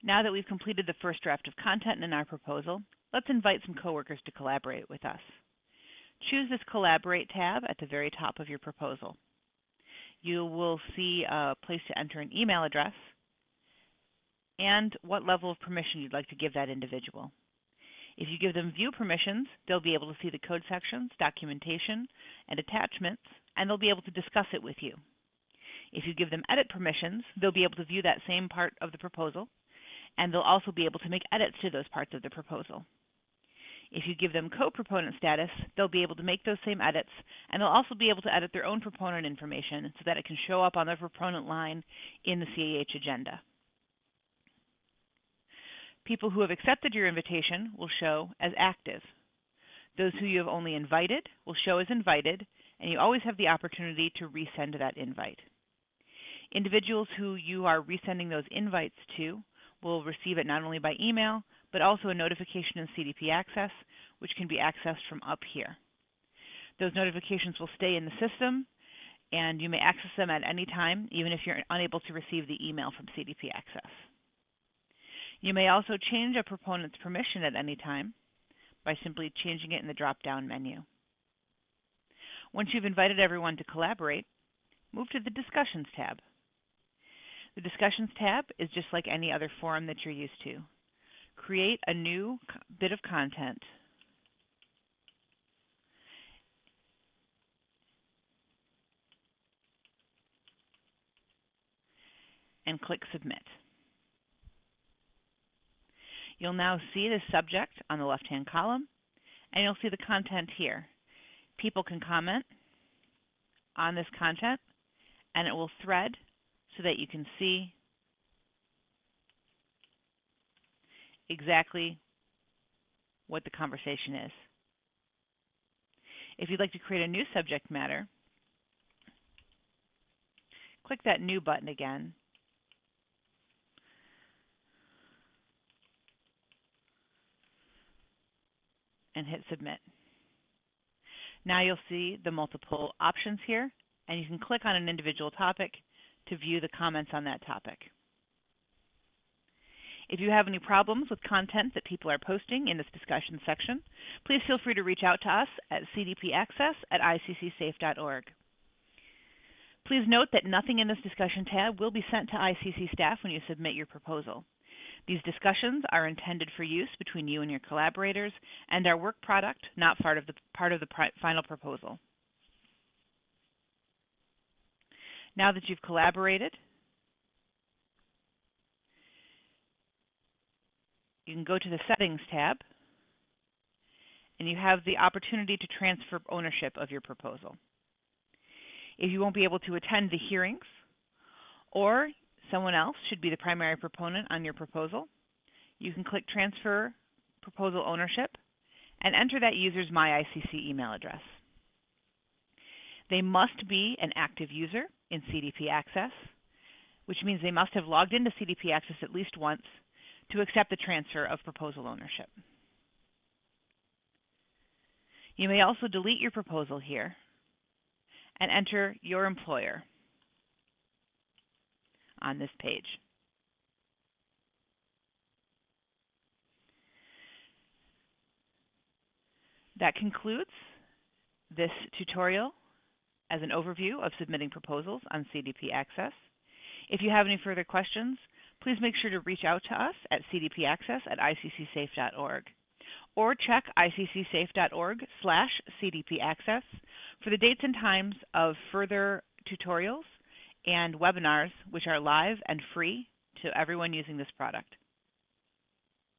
Now that we've completed the first draft of content in our proposal, let's invite some coworkers to collaborate with us. Choose this Collaborate tab at the very top of your proposal. You will see a place to enter an email address and what level of permission you'd like to give that individual. If you give them view permissions, they'll be able to see the code sections, documentation, and attachments, and they'll be able to discuss it with you. If you give them edit permissions, they'll be able to view that same part of the proposal, and they'll also be able to make edits to those parts of the proposal. If you give them co-proponent status, they'll be able to make those same edits, and they'll also be able to edit their own proponent information so that it can show up on their proponent line in the CAH agenda. People who have accepted your invitation will show as active. Those who you have only invited will show as invited, and you always have the opportunity to resend that invite. Individuals who you are resending those invites to will receive it not only by email, but also a notification in cdpACCESS, which can be accessed from up here. Those notifications will stay in the system, and you may access them at any time, even if you're unable to receive the email from cdpACCESS. You may also change a proponent's permission at any time by simply changing it in the drop-down menu. Once you've invited everyone to collaborate, move to the Discussions tab. The Discussions tab is just like any other forum that you're used to. Create a new bit of content and click Submit. You'll now see the subject on the left-hand column, and you'll see the content here. People can comment on this content, and it will thread so that you can see exactly what the conversation is. If you'd like to create a new subject matter, click that New button again, and hit Submit. Now you'll see the multiple options here, and you can click on an individual topic to view the comments on that topic. If you have any problems with content that people are posting in this discussion section, please feel free to reach out to us at cdpACCESS@iccsafe.org. Please note that nothing in this discussion tab will be sent to ICC staff when you submit your proposal. These discussions are intended for use between you and your collaborators and are work product, not part of the final proposal. Now that you've collaborated, you can go to the Settings tab, and you have the opportunity to transfer ownership of your proposal. If you won't be able to attend the hearings, or someone else should be the primary proponent on your proposal, you can click Transfer Proposal Ownership and enter that user's MyICC email address. They must be an active user in cdpACCESS, which means they must have logged into cdpACCESS at least once to accept the transfer of proposal ownership. You may also delete your proposal here and enter your employer on this page. That concludes this tutorial as an overview of submitting proposals on cdpACCESS. If you have any further questions, please make sure to reach out to us at cdpACCESS@iccsafe.org or check iccsafe.org/cdpACCESS for the dates and times of further tutorials and webinars which are live and free to everyone using this product.